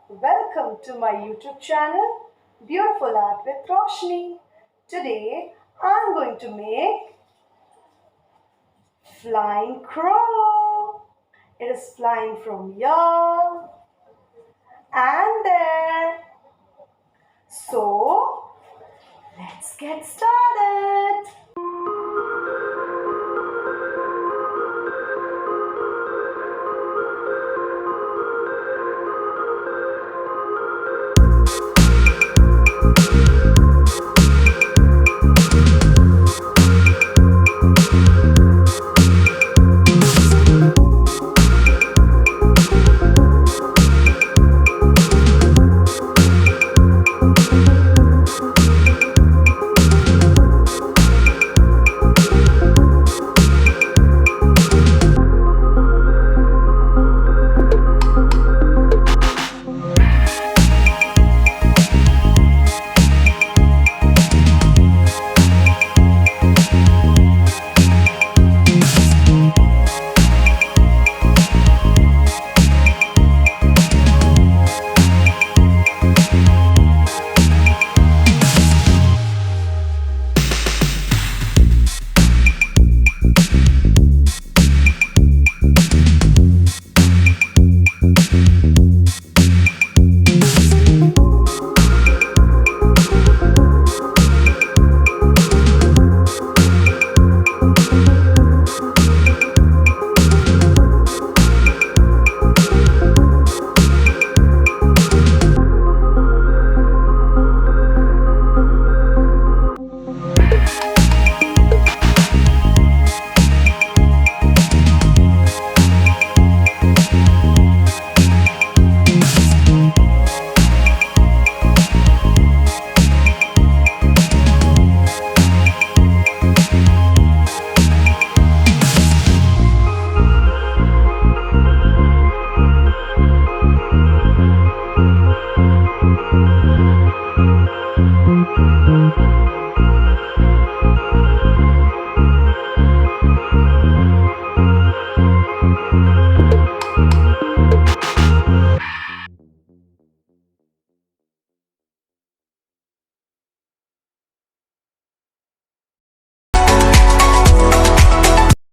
Welcome to my YouTube channel, Beautiful Art with Roshni. Today I'm going to make flying crow. It is flying from here and there. So let's get started.